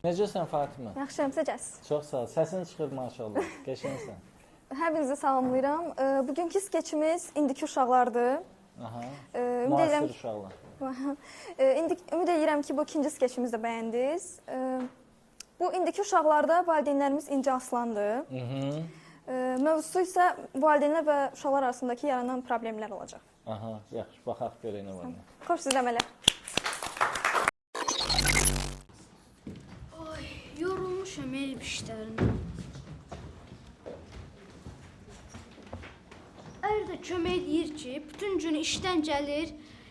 Necəsən Fatimə? Yaxşıyam, necəsiz? Çox sağ ol. Səsin çıxır maşallah. Qəşəngsən. Hər birinizi salamlayıram. Bugünkü skeçimiz indiki uşaqlardır. Aha. Müasir uşaqlar. Ümid edirəm ki, bu ikinci skeçimizi də bəyəndiniz. Bu indiki uşaqlarda valideynlərimiz İnci Aslandır. Mövzusu isə valideynlər və uşaqlar arasındakı yaranan problemlər olacaq. Aha, yaxşı. Baxaq görək nə var. Xoş izləmələr. Yorulmuşam ev işlərindən. Ər də kömək edir ki, bütün gün işdən gəlir,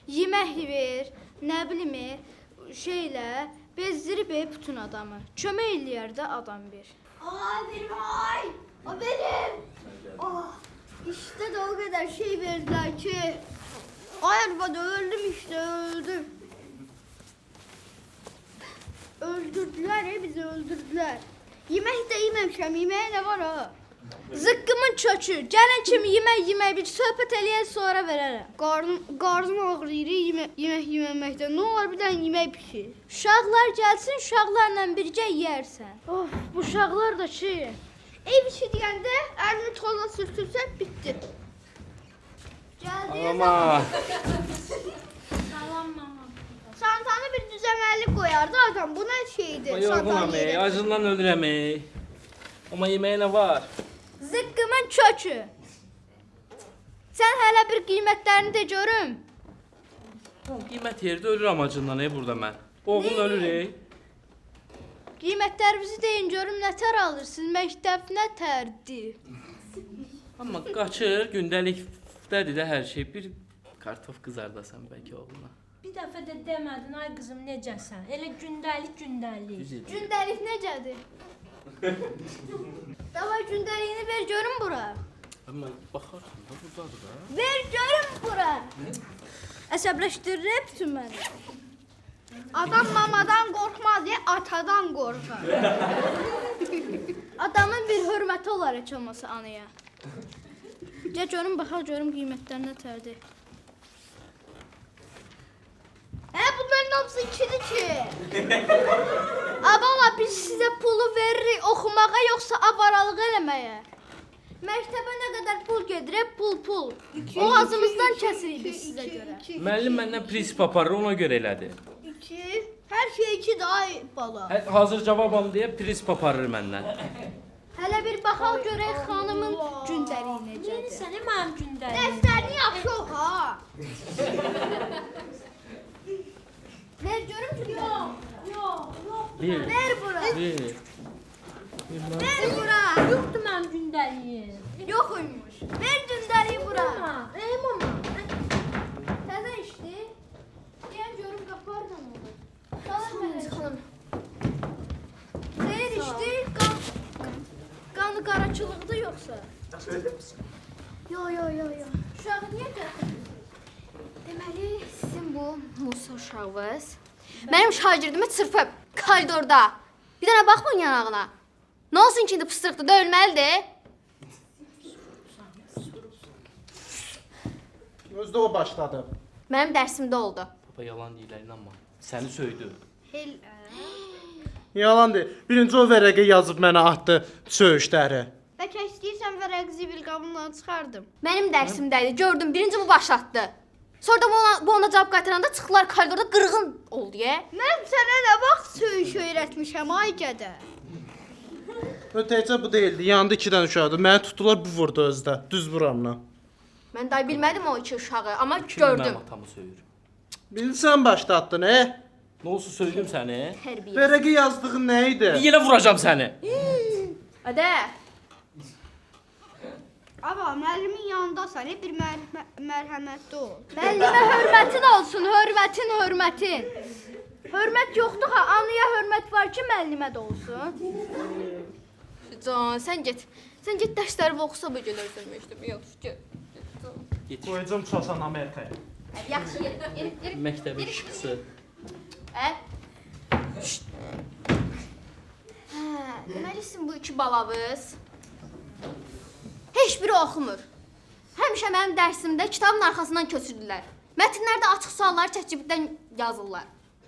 yemək ver, nə bilim, şeylə bezdirib bütün adamı. Kömək eləyər də adam bir. Ay benim ay! O benim! Ah, işte de o kadar şey verdiler ki. Ay arabada öldüm işte öldüm. Öldürdüler ya bizi öldürdüler. Yemek de yememişim. Yemeğe ne var ha? Zıqqımın çökü, gələn kimi yemək bir söhbət eləyən sonra verərəm. Qarnım ağrıyır yemək yememəkdən. Ne olur bir dənə yemək pişir. Uşaqlar gəlsin, uşaqlarla birgə yeyərsən. Of bu uşaqlar da ki. Ev işi deyəndə əlini toza sürtürsən bitdi. Gəldi. Mama. Salam mama. Santanı bir düzəməllik qoyardı adam. Bu nə şeydir? Yorğunam, acından ölürəm. Amma yeməyə nə var? Zıqqımın kökü. Sən hələ bir qiymətlərini də görüm. Qiymət yerdə ölürəm acından burada mən. Oğlum ölür. Qiymətlərinizi deyin görüm nətər alırsınız? Məktəb nətərdir? Amma qaçır, gündəlikdədir də hər şey. Bir kartof qızardasan bəlkə oğluna. Bir dəfə də demədin, ay qızım necəsən? Elə gündəlik. Gündəlik necədir? Davay gündəliyini ver görüm bura. Amma baxarsan da buzadır da. Ver görüm bura. Əsəbləşdirir bütün məni. Adam mamadan qorxmaz ya, atadan qorxar. Adamın bir hörməti olar heç olmasa anaya. Gəl görüm baxaq görüm qiymətlər nətərdir. Bunların hamısı ikidir ki. Abala biz sizə pulu veririk oxumağa yoxsa avaralıq eləməyə? Məktəbə nə qədər pul gedir, pul. Boğazımızdan kəsirik biz sizə görə. Müəllim məndən prinsip aparır, ona görə elədi. İki. Her şey iki daha bala. Hazır cavabam deyə prinsip aparır məndən. Hələ bir baxaq görək xanımın gündəliyi necədir. Sən mənim gündəlik. Derslerini yapıyor ha. Ver görüm ki. Yox. Bir, Ver bura. bir. Ver bura. Yoxdur mənim gündəliyim. Yoxuymuş. Ver gündəliyi bura. Mama. Təzə işdi. Deyən görüm qapardım onu. Salam xanım. Xeyir işdi. Qanı qaraçılıqdı yoxsa? Yo. Uşağı niyə gətirdin? Deməli, sizin bu Musa uşağınız mənim şagirdimi çırpıb koridorda. Bir dənə baxmayın yanağına. Nə olsun ki, indi pısırıqdır, döyülməlidir. Özdə o başladı. Mənim dərsimdə oldu. Baba yalan deyirlər, inanma. Səni söydü. Yalan deyil. Birinci o vərəqə yazıb mənə atdı söyüşləri. Bəlkə istəyirsən vərəqzi bil qabından çıxardım. Mənim dərsimdə idi, gördüm, birinci bu başlatdı. Sonra da bu ona cavab qaytaranda çıxdılar koridorda qırğın oldu, Mən sənə nə vaxt söyüş öyrətmişəm ay gədə. Təkcə bu deyildi. Yanında 2 dənə uşaqdı. Məni tutdular, bu vurdu özdə. Düz buramla. Mən day bilmədim o iki uşağı, amma Kim gördüm. mənim atamı söyür? Bilsən başlatdın, Nə olsun söydüm səni? Tərbiyə. Vərəqə yazdığın nə idi? Yenə vuracam səni. Adə, Aba, müəllimin yanındasan, bir mərhəmətli ol. Müəllimə hörmətin olsun, hörmətin. Hörmət yoxdur ha, anaya hörmət var ki, müəllimə də olsun. Can, sən get dərslərimi oxusa bu gün öyrənmişdim. Yox, get. Qoyacam çoxsan Amerikaya. Yaxşı, yeri. Məktəbin işqisi. Deməli sizin bu iki balavız heç biri oxumur. Həmişə mənim dərsimdə kitabın arxasından köçürdülər. Mətnlərdə açıq sualları ChatGPT-dən yazırlar.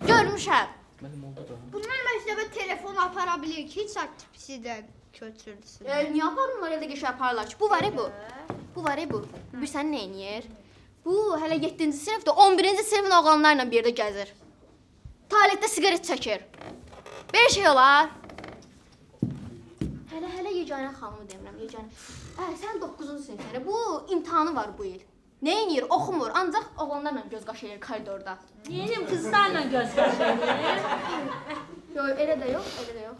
Görmüşəm. Mənim oldu da. Bunlar məktəbə telefon apara bilir ki, heç aktivisidən köçürdüsün. Niyə aparmırlar elə qəşəng yaparlar ki? Bu var bu. Bu var bu. Bir sən nə edir? Bu hələ 7-ci sinifdə 11-ci sinifin oğlanlarla bir yerdə gəzir. Tualetdə siqaret çəkir. Belə şey olar. Hələ yeganə xanımı demirəm, yeganə. Sən 9-cu sinifdə. Bu imtahanı var bu il. Nə edir? Oxumur, ancaq oğlanlarla göz qaşıyır koridorda. Yenim qızlarla göz qaşıyır. Yox, elə də yox, elə də yox.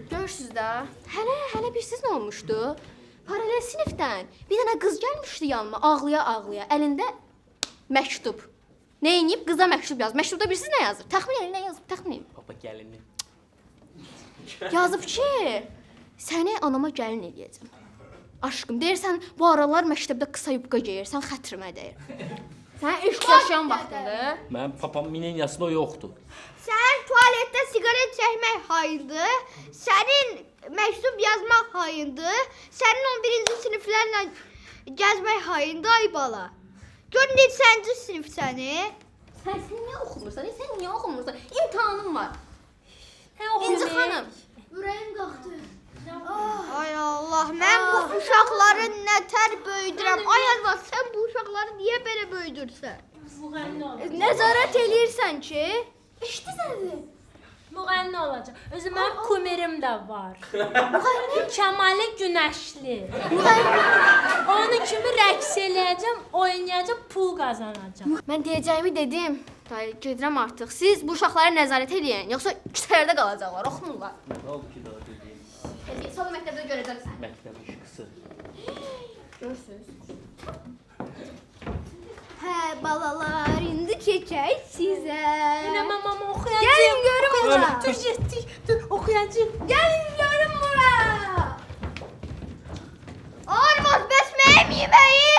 Görürsüz də, hələ bilsiz nə olmuşdu? Paralel sinifdən bir dənə qız gəlmişdi yanıma, ağlaya-ağlaya, əlində məktub. Nə edib? Qıza məktub yazıb. Məktubda bilsiz nə yazır? Təxmin edin, nə yazıb? Təxmin edin. Baba gəlini. Yazıb ki, səni anama gəlin eləyəcəm. Aşkım, deyirsən, bu aralar məktəbdə qısa yubka geyirsən, xətrimə deyir. Sən eşq yaşayan vaxtında. Mənim papam mineniyasında o yoxdur. Sən tualetdə siqaret çəkmək hayındı, sənin məktub yazmaq hayındı, sənin 11-ci siniflərlə gəzmək hayındı, ay bala. Gör neçənci sinif səni? Sən niyə oxumursan? Sən niyə oxumursan? İmtahanın var. İnci oxuyur. xanım. Ürəyim qalxdı. Ay Allah, mən bu uşaqları nətər böyüdürəm. Ay Allah, sən bu uşaqları niyə belə böyüdürsən? Müğənni olacaq. Nəzarət eləyirsən ki? Müğənni olacaq. Özü mənim kumerim də var. Müğənni Kəmalə Günəşli. Onun kimi rəqs eləyəcəm, oynayacam, pul qazanacam. Mən deyəcəyimi dedim. Dayı, gedirəm artıq. Siz bu uşaqlara nəzarət eləyin, yoxsa küçələrdə qalacaqlar, oxumurlar. Nə oldu ki daha dedi? Sonra məktəbdə görəcəksən. Məktəb işıqsı. Görürsüz? Hə, balalar, indi çəkək sizə. Yenə mamam oxuyacaq. Gəlin görüm ora. Dur, getdik. Dur, oxuyacaq. Gəlin görüm bura. Arvad, bəs mənim yeməyi?